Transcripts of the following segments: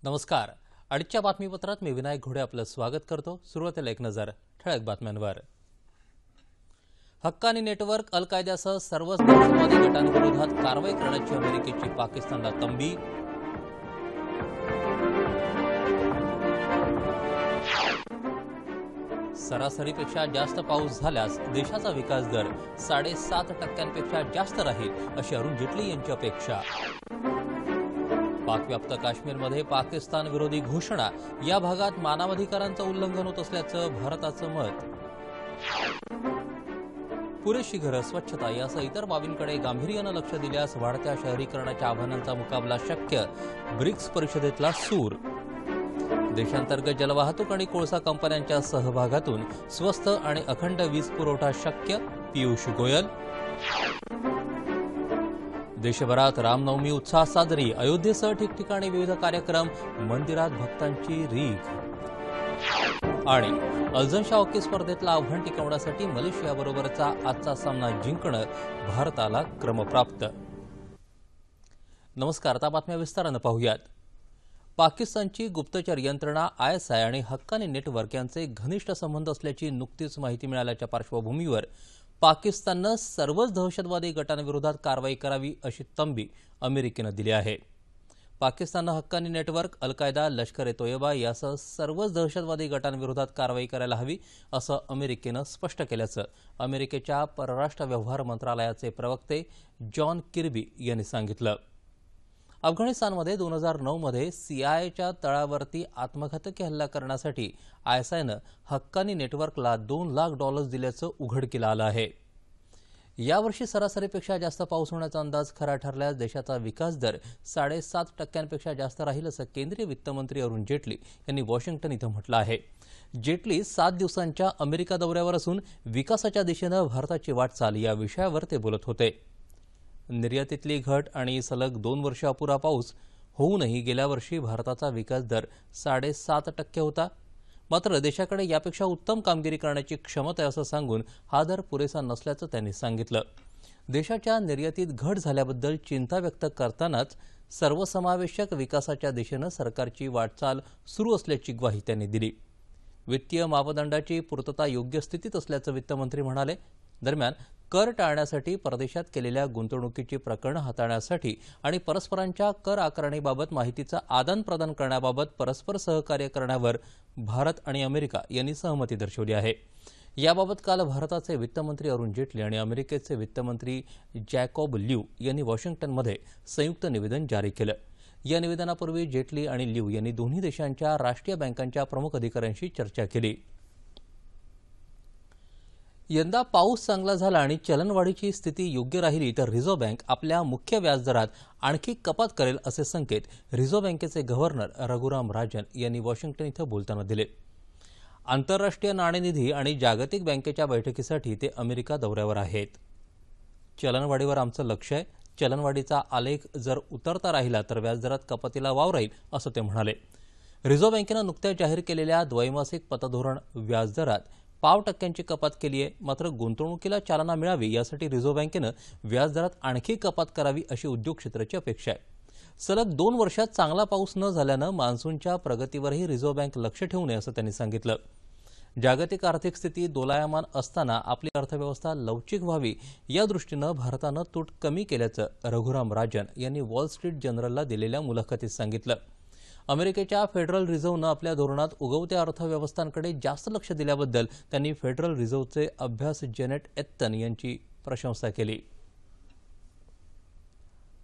नमस्कार. आजच्या बातमीपत्रात मी विनायक घोडे आपलं स्वागत करतो. सुरुवातीला एक नजर ठळक बातम्यांवर. हक्कानी नेटवर्क, अल कायद्यासह सर्वच दहशतवादी गटांविरोधात कारवाई करण्याची अमेरिकेची पाकिस्तानला तंबी. सरासरीपेक्षा जास्त पाऊस झाल्यास देशाचा विकास दर 7.5% जास्त राहील अशी अरुण जेटली यांची अपेक्षा. पाकव्याप्त काश्मीरमध्ये पाकिस्तान विरोधी घोषणा, या भागात मानवाधिकारांचं उल्लंघन होत असल्याचं भारताचं मत. पुरेशी घरं, स्वच्छता यासह इतर बाबींकडे गांभीर्यानं लक्ष दिल्यास वाढत्या शहरीकरणाच्या आव्हानांचा मुकाबला शक्य, ब्रिक्स परिषदेतला सूर. देशांतर्गत जलवाहतूक आणि कोळसा कंपन्यांच्या सहभागातून स्वस्त आणि अखंड वीज पुरवठा शक्य, पियुष गोयल. देशभरात रामनवमी उत्साहात साजरी, अयोध्येसह ठिकठिकाणी विविध कार्यक्रम, मंदिरात भक्तांची रीघ. आणि अल्झनशाह हॉकी स्पर्धेतला आव्हान टिकवण्यासाठी मलेशियाबरोबरचा आजचा सामना जिंकणं भारताला क्रमप्राप्त. नमस्कार. आता बातम्या विस्तारानं पाहूयात. पाकिस्तानची गुप्तचर यंत्रणा ISI आणि हक्कानी नेटवर्क यांचे घनिष्ठ संबंध असल्याची नुकतीच माहिती मिळाल्याच्या पार्श्वभूमीवर पाकिस्ताननं सर्वच दहशतवादी गटांविरोधात कारवाई करावी अशी तंबी अमेरिकेनं दिली आहे. पाकिस्ताननं हक्कानी नेटवर्क, अल कायदा, लष्कर-ए-तोयबा यासह सर्वच दहशतवादी गटांविरोधात कारवाई करायला हवी असं अमेरिकेनं स्पष्ट केल्याचं अमेरिकेच्या परराष्ट्र व्यवहार मंत्रालयाचे प्रवक्ते जॉन किर्बी यांनी सांगितलं. अफगाणिस्तानमध्ये 2009मध्ये CIAच्या तळावरती आत्मघातकी हल्ला करण्यासाठी ISIनं हक्कानी नेटवर्कला $2 लाख दिल्याचं उघडकीला आलं आहे. यावर्षी सरासरीपेक्षा जास्त पाऊस होण्याचा अंदाज खरा ठरल्यास देशाचा विकास दर 7.5% जास्त राहील असं केंद्रीय वित्तमंत्री अरुण जेटली यांनी वॉशिंग्टन इथं म्हटलं आहे. जेटली 7 दिवसांच्या अमेरिका दौऱ्यावर असून विकासाच्या दिशेनं भारताची वाटचाल या विषयावर ते बोलत होते. निर्यातीतली घट आणि सलग 2 वर्ष अपुरा पाऊस होऊनही गेल्या वर्षी भारताचा विकास दर 7.5% होता. मात्र देशाकडे यापेक्षा उत्तम कामगिरी करण्याची क्षमता आहे असं सांगून हा दर पुरेसा नसल्याचं त्यांनी सांगितलं. देशाच्या निर्यातीत घट झाल्याबद्दल चिंता व्यक्त करतानाच सर्वसमावेशक विकासाच्या दिशेनं सरकारची वाटचाल सुरू असल्याची ग्वाही त्यांनी दिली. वित्तीय मापदंडाची पूर्तता योग्य स्थितीत असल्याचं वित्तमंत्री म्हणाले. दरम्यान कर टाळण्यासाठी परदेशात केलेल्या गुंतवणुकीची प्रकरणं हाताळण्यासाठी आणि परस्परांच्या कर आकारणीबाबत माहितीचं आदानप्रदान करण्याबाबत परस्पर सहकार्य करण्यावर भारत आणि अमेरिका यांनी सहमती दर्शवली आहे. याबाबत काल भारताचे वित्तमंत्री अरुण जेटली आणि अमेरिकेचे वित्तमंत्री जॅकॉब ल्यू यांनी वॉशिंग्टनमध्ये संयुक्त निवेदन जारी केलं. या निवेदनापूर्वी जेटली आणि ल्यू यांनी दोन्ही देशांच्या राष्ट्रीय बँकांच्या प्रमुख अधिकाऱ्यांशी चर्चा केली. यंदा पाऊस चांगला झाला आणि चलनवाढीची स्थिती योग्य राहिली तर रिझर्व्ह बँक आपल्या मुख्य व्याजदरात आणखी कपात करेल असे संकेत रिझर्व्ह बँकेचे गव्हर्नर रघुराम राजन यांनी वॉशिंग्टन इथं बोलताना दिले. आंतरराष्ट्रीय नाणेनिधी आणि जागतिक बँकेच्या बैठकीसाठी ते अमेरिका दौऱ्यावर आहेत. चलनवाढीवर आमचं लक्ष आहे. चलनवाढीचा आलेख जर उतरता राहिला तर व्याजदरात कपातीला वाव राहील असं ते म्हणाले. रिझर्व्ह बँकेनं नुकत्याच जाहीर केलेल्या द्वैमासिक पतधोरण व्याजदरात 0.5% कपात केली आहे. मात्र गुंतवणुकीला चालना मिळावी यासाठी रिझर्व्ह बँकेनं व्याजदरात आणखी कपात करावी अशी उद्योग क्षेत्राची अपेक्षा आहे. सलग 2 वर्षात चांगला पाऊस न झाल्यानं मान्सूनच्या प्रगतीवरही रिझर्व्ह बँक लक्ष ठेवू नये असं त्यांनी सांगितलं. जागतिक आर्थिक स्थिती दोलायमान असताना आपली अर्थव्यवस्था लवचिक व्हावी या दृष्टीनं भारतानं तूट कमी केल्याचं रघुराम राजन यांनी वॉल स्ट्रीट जर्नलला दिलेल्या मुलाखतीत सांगितलं. अमेरिकेच्या फेडरल रिझर्व्हनं आपल्या धोरणात उगवत्या अर्थव्यवस्थांकडे जास्त लक्ष दिल्याबद्दल त्यांनी फेडरल रिझर्व्हचे अभ्यास जेनेट एत्तन यांची प्रशंसा केली.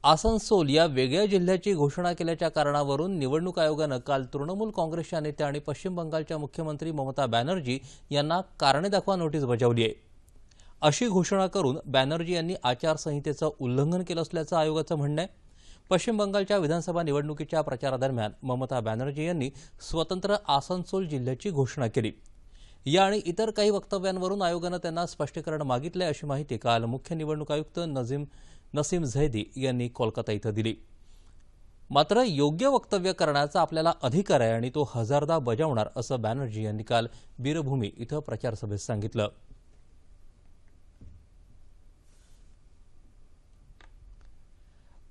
आसनसोल या वेगळ्या जिल्ह्याची घोषणा केल्याच्या कारणावरून निवडणूक आयोगानं काल तृणमूल काँग्रेसच्या नेत्या आणि पश्चिम बंगालच्या मुख्यमंत्री ममता बॅनर्जी यांना कारणे दाखवा नोटीस बजावली आहे. अशी घोषणा करून बॅनर्जी यांनी आचारसंहितेचं उल्लंघन केलं असल्याचं आयोगाचं म्हणणं आहे. पश्चिम बंगालच्या विधानसभा निवडणुकीच्या प्रचारादरम्यान ममता बॅनर्जी यांनी स्वतंत्र आसनसोल जिल्ह्याची घोषणा केली. या आणि इतर काही वक्तव्यांवरून आयोगानं त्यांना स्पष्टीकरण मागितले अशी माहिती काल मुख्य निवडणूक आयुक्त नसीम झैदी यांनी कोलकाता इथं दिली. मात्र योग्य वक्तव्य करण्याचा आपल्याला अधिकार आहे आणि तो हजारदा बजावणार असं बॅनर्जी यांनी काल बीरभूमी इथं प्रचारसभेत सांगितलं.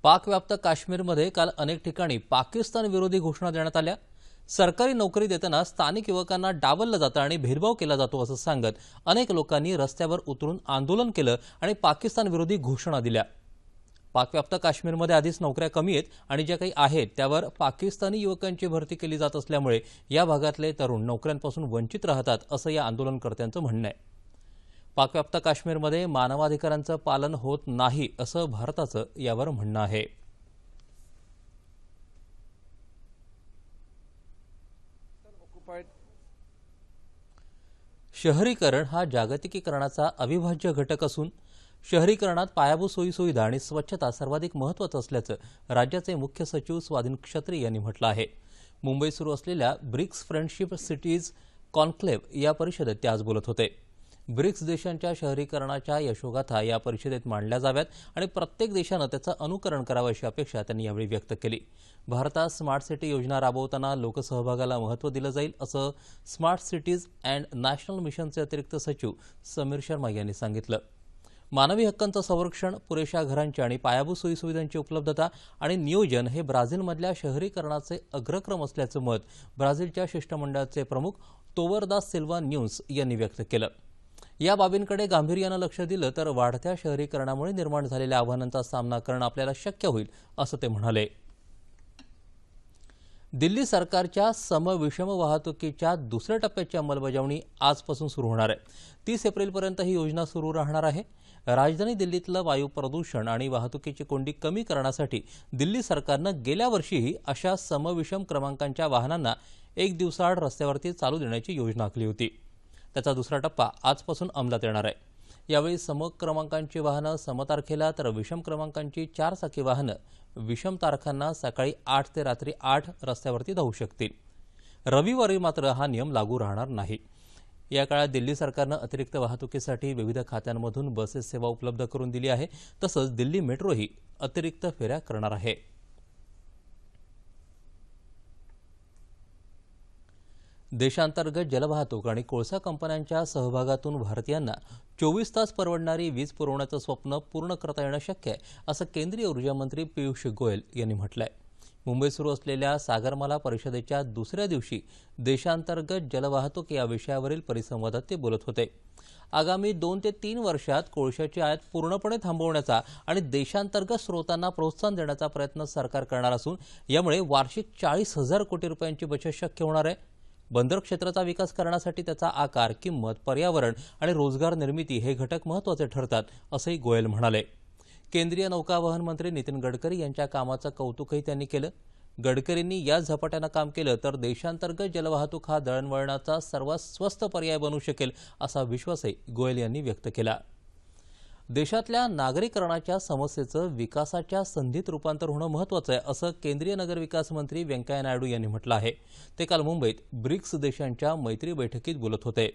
पाकव्याप्त काश्मीरमध्ये काल अनेक ठिकाणी पाकिस्तान विरोधी घोषणा देण्यात आल्या। सरकारी नोकरी देताना स्थानिक युवकांना डावललं जातं आणि भेदभाव केला जातो असं सांगत अनेक लोकांनी रस्त्यावर उतरून आंदोलन केलं आणि पाकिस्तान विरोधी घोषणा दिल्या। पाकव्याप्त काश्मीरमध्ये आधीच नोकऱ्या कमी आहेत आणि ज्या काही आहेत त्यावर पाकिस्तानी युवकांची भरती केली जात असल्यामुळे या भागातले तरुण नोकऱ्यांपासून वंचित राहतात असं या आंदोलनकर्त्यांचं म्हणणं आहे। पाकव्याप्त काश्मीरमध्ये मानवाधिकारांचं पालन होत नाही असं भारताचं यावर म्हणणं आहे। शहरीकरण हा जागतिकीकरणाचा अविभाज्य घटक असून शहरीकरणात पायाभूत सोयीसुविधा आणि स्वच्छता सर्वाधिक महत्त्वाचं असल्याचं राज्याचे मुख्य सचिव स्वाधीन क्षत्री यांनी म्हटलं आहे। मुंबईत सुरू असलेल्या ब्रिक्स फ्रेंडशिप सिटीज कॉन्क्लेव्ह या परिषदेत ते आज बोलत होते। ब्रिक्स देशांच्या शहरीकरणाच्या यशोगाथा या परिषदेत मांडल्या जाव्यात आणि प्रत्येक देशानं त्याचं अनुकरण करावं अशी अपेक्षा त्यांनी यावेळी व्यक्त केली। भारतात स्मार्ट सिटी योजना राबवताना लोकसहभागाला महत्त्व दिलं जाईल असं स्मार्ट सिटीज अँड नॅशनल मिशनचे अतिरिक्त सचिव समीर शर्मा यांनी सांगितलं। मानवी हक्कांचं संरक्षण, पुरेशा घरांची आणि पायाभूत सोयीसुविधांची उपलब्धता आणि नियोजन हे ब्राझीलमधल्या शहरीकरणाचे अग्रक्रम असल्याचं मत ब्राझीलच्या शिष्टमंडळाचे प्रमुख तोवरदास सिल्वा न्यूस यांनी व्यक्त केलं। या बाबींकडे गांभीर्यानं लक्ष दिलं तर वाढत्या शहरीकरणामुळे निर्माण झालेल्या आव्हानांचा सामना करणं आपल्याला शक्य होईल असं ते म्हणाले। दिल्ली सरकारच्या समविषम वाहतुकीच्या दुसऱ्या टप्प्याची अंमलबजावणी आजपासून सुरू होणार आहे। 30 एप्रिलपर्यंत ही योजना सुरू राहणार आहे। राजधानी दिल्लीतलं वायू प्रदूषण आणि वाहतुकीची कोंडी कमी करण्यासाठी दिल्ली सरकारनं गेल्या वर्षीही अशा समविषम क्रमांकांच्या वाहनांना 1 दिवसाआड रस्त्यावरती चालू देण्याची योजना आखली होती। त्याचा दुसरा टप्पा आजपासून अंमलात येणार आहे। यावेळी सम क्रमांकांची वाहनं सम तारखेला तर विषम क्रमांकांची 4 चाकी वाहनं विषम तारखांना सकाळी 8 ते रात्री 8 रस्त्यावरती धावू शकतील। रविवारी मात्र हा नियम लागू राहणार नाही। या काळात दिल्ली सरकारनं अतिरिक्त वाहतुकीसाठी विविध खात्यांमधून बसेस सेवा उपलब्ध करून दिली आहे। तसंच दिल्ली मेट्रोही अतिरिक्त फेऱ्या करणार आहे। देशांतर्गत जलवाहतूक आणि कोळसा कंपन्यांच्या सहभागातून भारतीयांना 24 तास परवडणारी वीज पुरवण्याचं स्वप्न पूर्ण करता येणं शक्य आहे असं केंद्रीय ऊर्जा मंत्री पियुष गोयल यांनी म्हटलंय। मुंबईत सुरू असलेल्या सागरमाला परिषदेच्या दुसऱ्या दिवशी देशांतर्गत जलवाहतूक या विषयावरील परिसंवादात ते बोलत होते। आगामी 2 ते 3 वर्षात कोळशाची आयात पूर्णपणे थांबवण्याचा आणि देशांतर्गत स्रोतांना प्रोत्साहन देण्याचा प्रयत्न सरकार करणार असून यामुळे वार्षिक 40,000 कोटी रुपयांची बचत शक्य होणार आहे। बंदर क्षेत्राचा विकास करण्यासाठी त्याचा आकार, किंमत, पर्यावरण आणि रोजगार निर्मिती हे घटक महत्त्वाचे ठरतात असंही गोयल म्हणाले। केंद्रीय नौकावहन मंत्री नितीन गडकरी यांच्या कामाचं कौतुकही त्यांनी केलं। गडकरींनी या झपाट्यानं काम केलं तर देशांतर्गत जलवाहतूक हा दळणवळणाचा सर्वात स्वस्त पर्याय बनू शकेल असा विश्वासही गोयल यांनी व्यक्त केला। देशातल्या नागरीकरणाच्या समस्येचं विकासाच्या संधीत रूपांतर होणं महत्त्वाचं आहे असं केंद्रीय नगरविकास मंत्री व्यंकय्या नायडू यांनी म्हटलं आहे। ते काल मुंबईत ब्रिक्स देशांच्या मैत्री बैठकीत बोलत होते।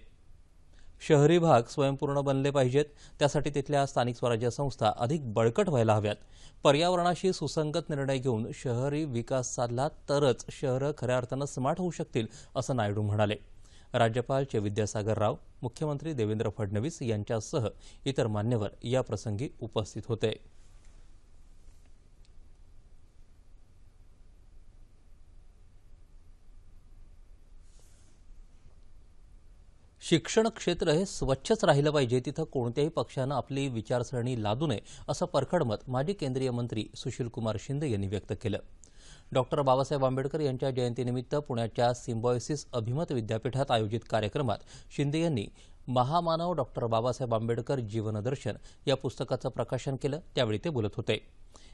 शहरी भाग स्वयंपूर्ण बनले पाहिजेत, त्यासाठी तिथल्या स्थानिक स्वराज्य संस्था अधिक बळकट व्हायला हव्यात। पर्यावरणाशी सुसंगत निर्णय घेऊन शहरी विकास साधला तरच शहरं खऱ्या अर्थानं स्मार्ट होऊ शकतील असं नायडू म्हणाले। राज्यपाल चे विद्यासागर राव, मुख्यमंत्री देवेंद्र फडणवीस यांच्यासह इतर मान्यवर या प्रसंगी उपस्थित होते। शिक्षण क्षेत्र हे स्वच्छच राहिलं पाहिजे, तिथं कोणत्याही पक्षानं आपली विचारसरणी लादू नये असं परखड मत माजी केंद्रीय मंत्री सुशीलकुमार शिंदे यांनी व्यक्त केलं। डॉक्टर बाबासाहेब आंबेडकर यांच्या जयंतीनिमित्त पुण्याच्या सिम्बायोसिस अभिमत विद्यापीठात आयोजित कार्यक्रमात शिंदे यांनी महामानव डॉक्टर बाबासाहेब आंबेडकर जीवनदर्शन या पुस्तकाचं प्रकाशन केलं। त्यावेळी ते बोलत होते।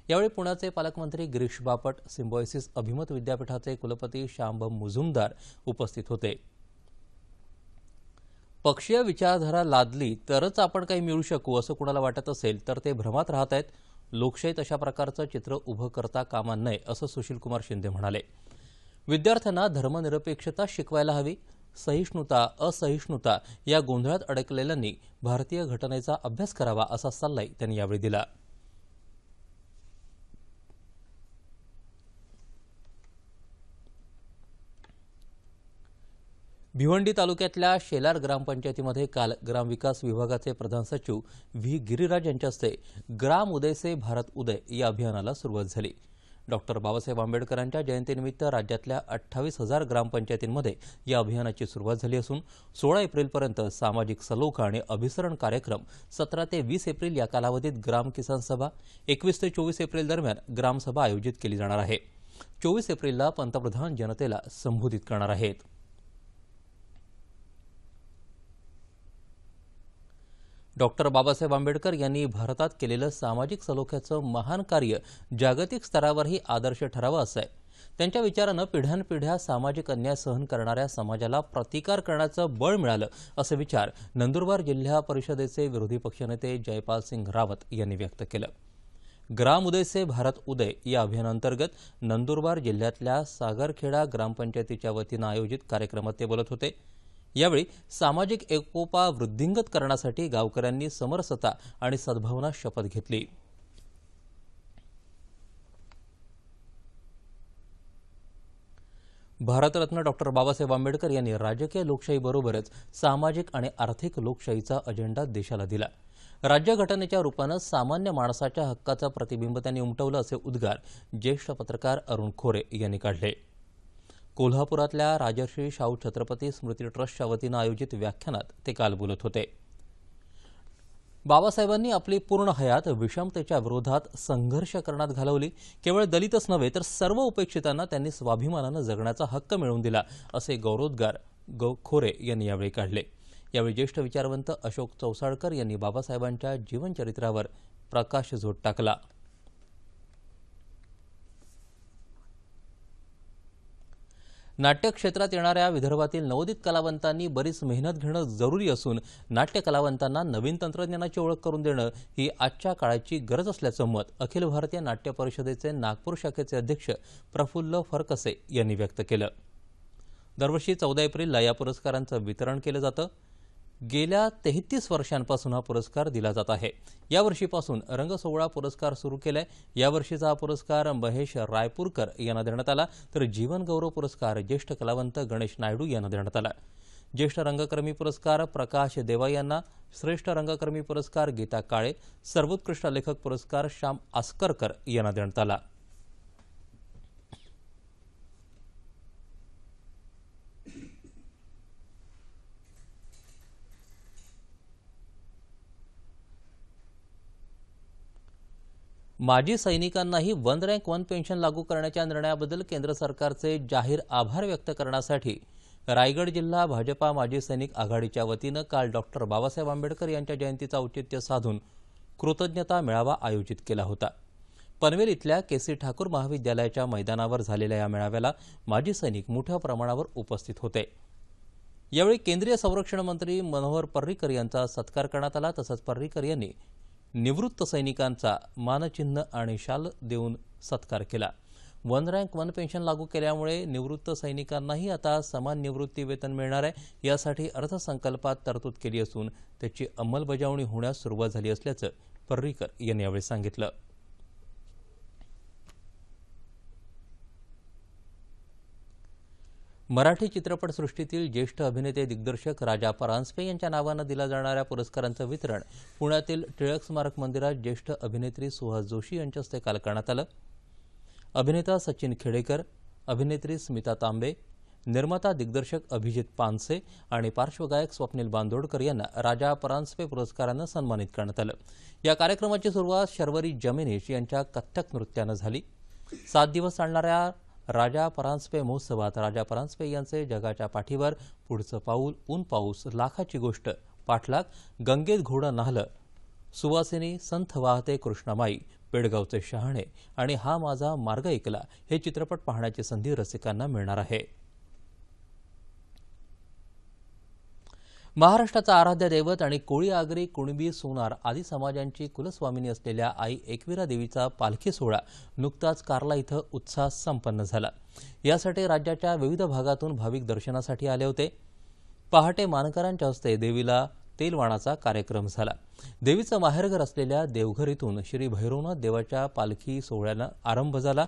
यावेळी पुण्याचे पालकमंत्री गिरीश बापट, सिम्बायोसिस अभिमत विद्यापीठाचे कुलपती श्यामभाऊ मुजुमदार उपस्थित होते। पक्षीय विचारधारा लादली तरच आपण काही मिळू शकू असं कुणाला वाटत असेल तर ते भ्रमात राहत आहेत। लोकशाहीत अशा प्रकारचं चित्र उभं करता कामा नये असं सुशीलकुमार शिंदे म्हणाले। विद्यार्थ्यांना धर्मनिरपेक्षता शिकवायला हवी। सहिष्णुता, असहिष्णुता या गोंधळात अडकलेल्यांनी भारतीय घटनेचा अभ्यास करावा असा सल्लाही त्यांनी यावेळी दिला। भिवंडी तालुक्यातल्या शेलार ग्रामपंचायतीमध्ये काल ग्रामविकास विभागाचे प्रधान सचिव व्ही गिरिराज यांच्या हस्ते ग्राम उदय से भारत उदय या अभियानाला सुरुवात झाली। डॉक्टर बाबासाहेब आंबेडकरांच्या जयंतीनिमित्त राज्यातल्या 28,000 ग्रामपंचायतींमध्ये या अभियानाची सुरुवात झाली असून 16 एप्रिलपर्यंत सामाजिक सलोखा आणि अभिसरण कार्यक्रम, 17 ते 20 एप्रिल या कालावधीत ग्राम किसान सभा, 21 ते 24 एप्रिल दरम्यान ग्रामसभा आयोजित केली जाणार आहे। 24 एप्रिलला पंतप्रधान जनतेला संबोधित करणार आहेत। डॉक्टर बाबासाहेब आंबेडकर यांनी भारतात केलेलं सामाजिक सलोख्याचं महान कार्य जागतिक स्तरावरही आदर्श ठरावं असं आहे। त्यांच्या विचारानं पिढ्यानपिढ्या सामाजिक अन्याय सहन करणाऱ्या समाजाला प्रतिकार करण्याचं बळ मिळालं असे विचार नंदुरबार जिल्हा परिषदेचे विरोधी पक्षनेते जयपाल सिंग रावत यांनी व्यक्त केलं। ग्राम उदय से भारत उदय या अभियानांतर्गत नंदुरबार जिल्ह्यातल्या सागरखेडा ग्रामपंचायतीच्या वतीनं आयोजित कार्यक्रमात ते बोलत होते। यावेळी सामाजिक एकोपा वृद्धिंगत करण्यासाठी गावकऱ्यांनी समरसता आणि सद्भावना शपथ घेतली। भारतरत्न डॉक्टर बाबासाहेब आंबेडकर यांनी राजकीय लोकशाहीबरोबरच सामाजिक आणि आर्थिक लोकशाहीचा अजेंडा देशाला दिला। राज्यघटनेच्या रूपानं सामान्य माणसाच्या हक्काचं प्रतिबिंब त्यांनी उमटवलं असे उद्गार ज्येष्ठ पत्रकार अरुण खोरे यांनी काढले। कोल्हापुरातल्या राजर्षी शाहू छत्रपती स्मृती ट्रस्टच्या वतीनं आयोजित व्याख्यानात ते काल बोलत होते। बाबासाहेबांनी आपली पूर्ण हयात विषमतेच्या विरोधात संघर्ष करण्यात घालवली। केवळ दलितच नव्हे तर सर्व उपेक्षितांना त्यांनी स्वाभिमानानं जगण्याचा हक्क मिळवून दिला असे गौरवोद्गार खोरे यांनी यावेळी काढले। यावेळी ज्येष्ठ विचारवंत अशोक चौसाळकर यांनी बाबासाहेबांच्या जीवनचरित्रावर प्रकाशझोत टाकला। नाट्य क्षेत्रात येणाऱ्या विदर्भातील नवोदित कलावंतांनी बरीच मेहनत घेणं जरुरी असून नाट्य कलावंतांना नवीन तंत्रज्ञानाची ओळख करून देणं ही आजच्या काळाची गरज असल्याचं मत अखिल भारतीय नाट्य परिषदेचे नागपूर शाखेचे अध्यक्ष प्रफुल्ल फरकसे यांनी व्यक्त केलं। दरवर्षी 14 एप्रिलला या पुरस्कारांचं वितरण केलं जातं। गेल्या 33 वर्षांपासून हा पुरस्कार दिला जात आहे। यावर्षीपासून रंगसोहळा पुरस्कार सुरू केलाय। यावर्षीचा हा पुरस्कार महेश रायपूरकर यांना देण्यात आला तर जीवन गौरव पुरस्कार ज्येष्ठ कलावंत गणेश नायडू यांना देण्यात आला। ज्येष्ठ रंगकर्मी पुरस्कार प्रकाश देवा यांना, श्रेष्ठ रंगकर्मी पुरस्कार गीता काळे, सर्वोत्कृष्ट लेखक पुरस्कार श्याम आस्करकर यांना देण्यात आला। माजी सैनिकांनाही वन रँक वन पेन्शन लागू करण्याच्या निर्णयाबद्दल केंद्र सरकारचे जाहीर आभार व्यक्त करण्यासाठी रायगड जिल्हा भाजपा माजी सैनिक आघाडीच्या वतीनं काल डॉक्टर बाबासाहेब आंबेडकर यांच्या जयंतीचं औचित्य साधून कृतज्ञता मेळावा आयोजित केला होता। पनवेल इथल्या केसी ठाकूर महाविद्यालयाच्या मैदानावर झालेल्या या मेळाव्याला माजी सैनिक मोठ्या प्रमाणावर उपस्थित होते। यावेळी केंद्रीय संरक्षण मंत्री मनोहर पर्रिकर यांचा सत्कार करण्यात आला। तसंच पर्रिकर यांनी निवृत्त सैनिकांचा मानचिन्ह आणि शाल देऊन सत्कार केला। वन रँक वन पेन्शन लागू केल्यामुळे निवृत्त सैनिकांनाही आता समान निवृत्ती वेतन मिळणार आहे। यासाठी अर्थसंकल्पात तरतूद केली असून त्याची अंमलबजावणी होण्यास सुरुवात झाली असल्याचं पर्रिकर यांनी यावेळी सांगितलं। मराठी चित्रपटसृष्टीतील ज्येष्ठ अभिनेते दिग्दर्शक राजा परांजपे यांच्या नावानं दिल्या जाणाऱ्या पुरस्कारांचं वितरण पुण्यातील टिळक स्मारक मंदिरात ज्येष्ठ अभिनेत्री सुहास जोशी यांच्या हस्ते काल करण्यात आलं। अभिनेता सचिन खेडेकर, अभिनेत्री स्मिता तांबे, निर्माता दिग्दर्शक अभिजित पानसे आणि पार्श्वगायक स्वप्नील बांदोडकर यांना राजा परांजपे पुरस्कारानं सन्मानित करण्यात आलं। या कार्यक्रमाची सुरुवात शर्वरी जमेनीश यांच्या कथ्थक नृत्यानं झाली। 7 दिवस चालणाऱ्या राजा परांजपे महोत्सवात राजा परांजपे यांचे जगाच्या पाठीवर, पुढचं पाऊल, ऊन पाऊस, लाखाची गोष्ट, पाठलाग, गंगेत घोडं न्हालं, सुवासिनी, संथ वाहते कृष्णामाई, पेडगावचे शहाणे आणि हा माझा मार्ग ऐकला हे चित्रपट पाहण्याची संधी रसिकांना मिळणार आहे। महाराष्ट्राचा आराध्य दैवत आणि कोळी, आगरी, कुणबी, सोनार आदी समाजांची कुलस्वामिनी असलेल्या आई एकविरा देवीचा पालखी सोहळा नुकताच कार्ला इथं उत्साहात संपन्न झाला। यासाठी राज्याच्या विविध भागातून भाविक दर्शनासाठी आले होते। पहाटे मानकरांच्या हस्ते देवीला तेलवाणाचा कार्यक्रम झाला। देवीचं माहेरघर असलेल्या देवघर इथून श्री भैरवनाथ देवाच्या पालखी सोहळ्याला आरंभ झाला।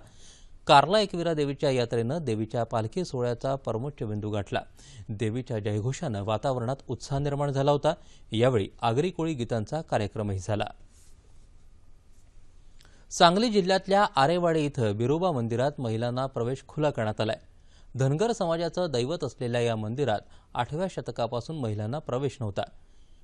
कार्ला एकविरा देवीच्या यात्रेनं देवीच्या पालखी सोहळ्याचा परमोच्च बिंदू गाठला। देवीच्या जयघोषानं वातावरणात उत्साह निर्माण झाला होता। यावेळी आगरी कोळी गीतांचा कार्यक्रमही झाला। सांगली जिल्ह्यातल्या आरेवाडी इथं बिरोबा मंदिरात महिलांना प्रवेश खुला करण्यात आलाय। धनगर समाजाचं दैवत असलेल्या या मंदिरात 8व्या शतकापासून महिलांना प्रवेश नव्हता।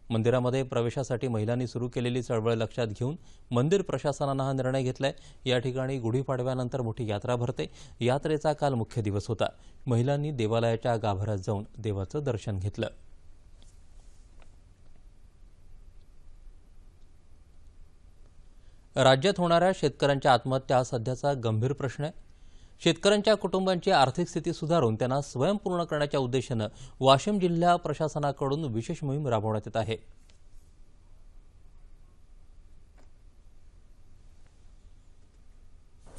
मंदिरामध्ये प्रवेशासाठी महिलांनी सुरू केलेली चळवळ लक्षात घेऊन मंदिर प्रशासनानं हा निर्णय घेतलाय। या ठिकाणी गुढीपाडव्यानंतर मोठी यात्रा भरते। यात्रेचा काल मुख्य दिवस होता। महिलांनी देवालयाच्या गाभाऱ्यात जाऊन देवाचं दर्शन घेतलं। राज्यात होणाऱ्या शेतकऱ्यांच्या आत्महत्या हा सध्याचा गंभीर प्रश्न आहे। शेतकऱ्यांच्या कुटुंबांची आर्थिक स्थिती सुधारून त्यांना स्वयंपूर्ण करण्याच्या उद्देशानं वाशिम जिल्हा प्रशासनाकडून विशेष मोहीम राबवण्यात येत आहे।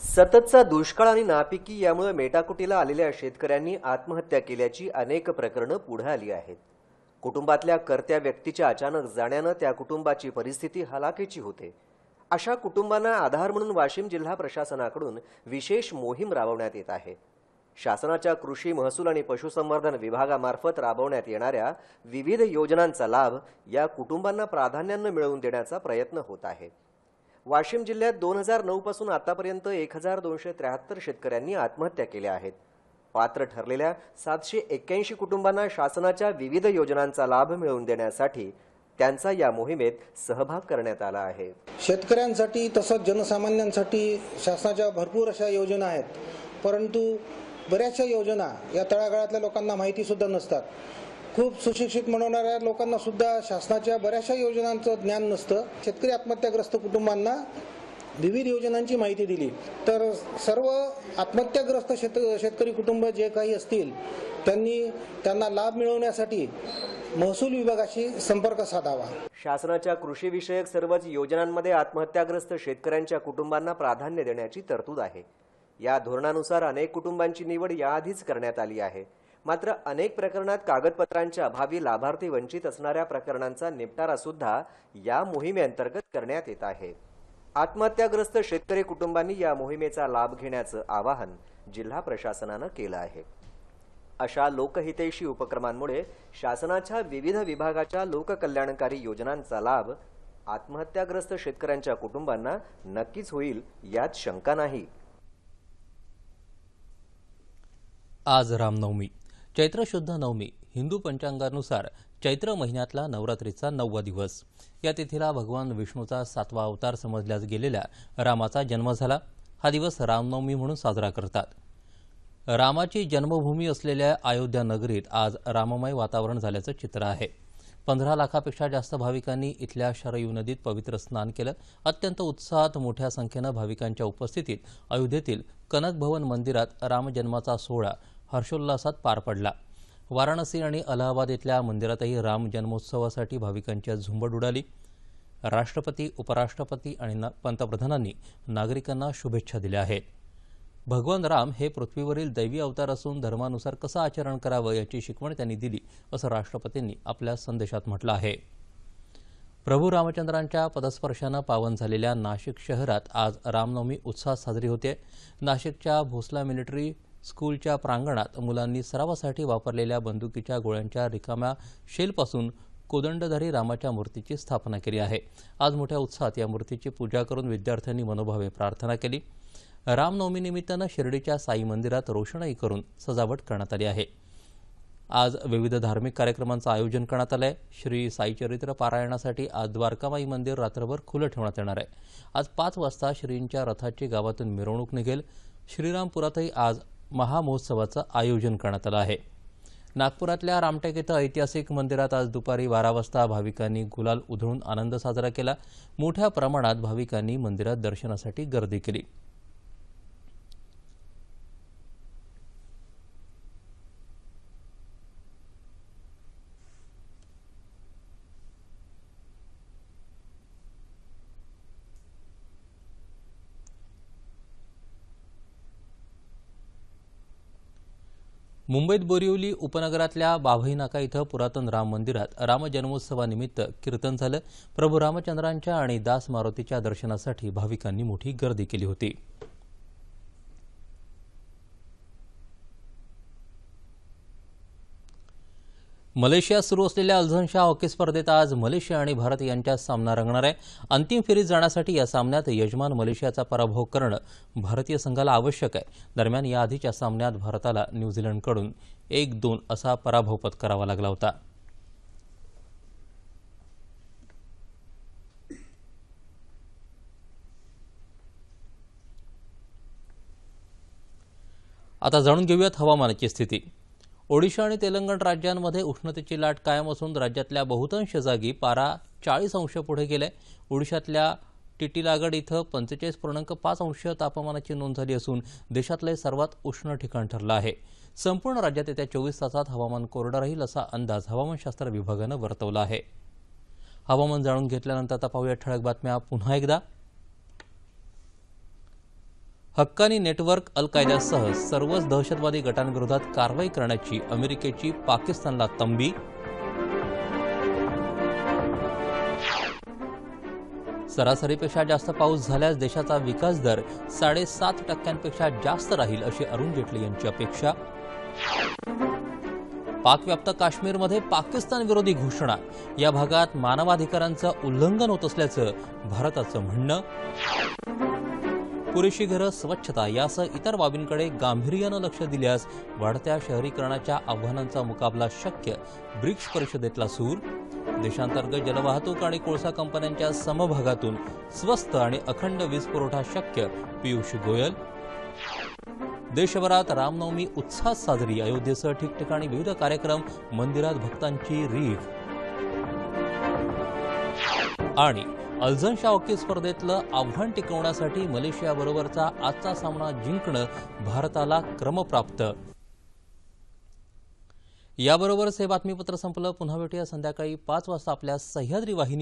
सततचा दुष्काळ आणि नापिकी यामुळे मेटाकुटीला आलेल्या शेतकऱ्यांनी आत्महत्या केल्याची अनेक प्रकरणं पुढे आली आहेत। कुटुंबातल्या कर्त्या व्यक्तीच्या अचानक जाण्यानं त्या कुटुंबाची परिस्थिती हलाखीची होते। अशा कुटुंबांना आधार म्हणून वाशिम जिल्हा प्रशासनाकडून विशेष मोहीम राबवण्यात येत आहे। शासनाच्या कृषी महसूल आणि पशुसंवर्धन विभागामार्फत राबवण्यात येणाऱ्या विविध योजनांचा लाभ या कुटुंबांना प्राधान्याने मिळवून देण्याचा प्रयत्न होत आहे। वाशिम जिल्ह्यात 2009 पासून आतापर्यंत 1273 शेतकऱ्यांनी आत्महत्या केल्या आहेत। पात्र ठरलेल्या 781 कुटुंबांना शासनाच्या विविध योजनांचा लाभ मिळवून देण्यासाठी त्यांचा या मोहिमेत सहभाग करण्यात आला आहे। शेतकऱ्यांसाठी तसंच जनसामान्यांसाठी शासनाच्या भरपूर अशा योजना आहेत, परंतु बऱ्याचशा योजना या तळागाळातल्या लोकांना माहिती सुद्धा नसतात। खूप सुशिक्षित म्हणणाऱ्या लोकांना सुद्धा शासनाच्या बऱ्याचशा योजनांचं ज्ञान नसतं। शेतकरी आत्महत्याग्रस्त कुटुंबांना विविध योजनांची माहिती दिली तर सर्व आत्महत्याग्रस्त शेतकरी कुटुंब जे काही असतील त्यांना लाभ मिळवण्यासाठी महसूल विभागाशी संपर्क साधावा। शासनाच्या कृषी विषयक सर्वच योजनांमध्ये आत्महत्याग्रस्त शेतकऱ्यांच्या कुटुंबांना प्राधान्य देण्याची तरतूद आहे। या धोरणानुसार अनेक कुटुंबांची निवड याआधीच करण्यात आली आहे। मात्र अनेक प्रकरणात कागदपत्रांच्या अभावी लाभार्थी वंचित असणाऱ्या प्रकरणांचा निपटारा सुद्धा या मोहिमेअंतर्गत करण्यात येत आहे। आत्महत्याग्रस्त शेतकरी कुटुंबांनी या मोहिमेचा लाभ घेण्याचं आवाहन जिल्हा प्रशासनानं केलं आहे। अशा लोकहितैषी उपक्रमांमुळे शासनाच्या विविध विभागाच्या लोककल्याणकारी योजनांचा लाभ आत्महत्याग्रस्त शेतकऱ्यांच्या कुटुंबांना नक्कीच होईल यात शंका नाही। आज रामनवमी, चैत्र शुद्ध नवमी, हिंदू पंचांगानुसार चैत्र महिन्यातला नवरात्रीचा 9वा दिवस। या तिथीला भगवान विष्णूचा 7वा अवतार समजल्या गेलेल्या रामाचा जन्म झाला। हा दिवस रामनवमी म्हणून साजरा करतात। रामाची जन्मभूमी असलेल्या अयोध्या नगरीत आज राममय वातावरण झाल्याचं चित्र आहे। 15 लाखापेक्षा जास्त भाविकांनी इथल्या शरयू नदीत पवित्र स्नान केलं। अत्यंत उत्साहात मोठ्या संख्येनं भाविकांच्या उपस्थितीत अयोध्येतील कनक भवन मंदिरात रामजन्माचा सोहळा हर्षोल्लासात पार पडला। वाराणसी आणि अलाहाबाद इथल्या मंदिरातही राम जन्मोत्सवासाठी भाविकांची झुंबड उडाली। राष्ट्रपती, उपराष्ट्रपती आणि पंतप्रधानांनी नागरिकांना शुभेच्छा दिल्या आहेत। भगवान राम हे पृथ्वीवरील दैवी अवतार असून धर्मानुसार कसं आचरण करावं याची शिकवण त्यांनी दिली असं राष्ट्रपतींनी आपल्या संदेशात म्हटलं आहे। प्रभू रामचंद्रांच्या पदस्पर्शानं पावन झालेल्या नाशिक शहरात आज रामनवमी उत्साहात साजरी होते। नाशिकच्या भोसला मिलिटरी स्कूलच्या प्रांगणात मुलांनी सरावासाठी वापरलेल्या बंदुकीच्या गोळ्यांच्या रिकाम्या शेलपासून कोदंडधारी रामाच्या मूर्तीची स्थापना केली आहे। आज मोठ्या उत्साहात या मूर्तीची पूजा करून विद्यार्थ्यांनी मनोभावे प्रार्थना केली। रामनवमीनिमित्तानं शिर्डीच्या साई मंदिरात रोषणाई करून सजावट करण्यात आली आहे। आज विविध धार्मिक कार्यक्रमांचं आयोजन करण्यात आलं आहे। श्री साईचरित्र पारायणासाठी आज द्वारकामाई मंदिर रात्रभर खुलं ठेवण्यात येणार आहे। आज 5 वाजता श्रींच्या रथाची गावातून मिरवणूक निघेल। श्रीरामपुरातही आज महामहोत्सवाचं आयोजन करण्यात आलं आहे। नागपुरातल्या रामटेक इथं ऐतिहासिक मंदिरात आज दुपारी 12 वाजता भाविकांनी गुलाल उधळून आनंद साजरा केला। मोठ्या प्रमाणात भाविकांनी मंदिरात दर्शनासाठी गर्दी केली। मुंबईत बोरिवली उपनगरातल्या बाभई नाका इथं पुरातन राम मंदिरात राम जन्मोत्सवानिमित्त कीर्तन झालं। प्रभू रामचंद्रांच्या आणि दास मारुतीच्या दर्शनासाठी भाविकांनी मोठी गर्दी केली होती। मलेशियात सुरू असलेल्या अल्झनशाह हॉकी स्पर्धेत आज मलेशिया आणि भारत यांच्यात सामना रंगणार आहे. अंतिम फेरीत जाण्यासाठी या सामन्यात यजमान मलेशियाचा पराभव करणं भारतीय संघाला आवश्यक आहे. दरम्यान याआधीच्या सामन्यात भारताला न्यूझीलंडकडून 1-2 असा पराभव पत्करावा लागला होता. आता जाणून घेऊयात हवामानाची स्थिती. ओडिशा आणि तेलंगण राज्यांमध्ये उष्णतेची लाट कायम असून राज्यातल्या बहुतांश जागी पारा 40 अंश पुढे गेलाय. ओडिशातल्या टिटीलागड इथं 45.5 अंश तापमानाची नोंद झाली असून देशातले सर्वात उष्ण ठिकाण ठरलं आहे. संपूर्ण राज्यात येत्या 24 तासात हवामान कोरडं राहील असा अंदाज हवामानशास्त्र विभागानं वर्तवला आहे. हवामान जाणून घेतल्यानंतर आता पाहूया ठळक बातम्या पुन्हा एकदा. हक्कानी नेटवर्क अल कायद्यासह सर्वच दहशतवादी गटांविरोधात कारवाई करण्याची अमेरिकेची पाकिस्तानला तंबी. सरासरीपेक्षा जास्त पाऊस झाल्यास देशाचा विकास दर 7.5% जास्त राहील अशी अरुण जेटली यांची अपेक्षा. पाकव्याप्त काश्मीरमध्ये पाकिस्तान विरोधी घोषणा. या भागात मानवाधिकारांचं उल्लंघन होत असल्याचं भारताचं म्हणणं. पुरेशी घरं, स्वच्छता यासह इतर बाबींकडे गांभीर्यानं लक्ष दिल्यास वाढत्या शहरीकरणाच्या आव्हानांचा मुकाबला शक्य. ब्रिक्स परिषदेतला सूर. देशांतर्गत जलवाहतूक आणि कोळसा कंपन्यांच्या समभागातून स्वस्त आणि अखंड वीज पुरवठा शक्य. पीयूष गोयल. देशभरात रामनवमी उत्साहात साजरी. अयोध्येसह ठिकठिकाणी विविध कार्यक्रम. मंदिरात भक्तांची रीघ. आणि अल्झनशाह हॉकी स्पर्धेतलं आव्हान टिकवण्यासाठी मलेशियाबरोबरचा आजचा सामना जिंकणं भारताला क्रमप्राप्त. याबरोबरच हे बातमीपत्र संपलं. पुन्हा भेटूया संध्याकाळी 5 वाजता आपल्या सह्याद्री वाहिनी.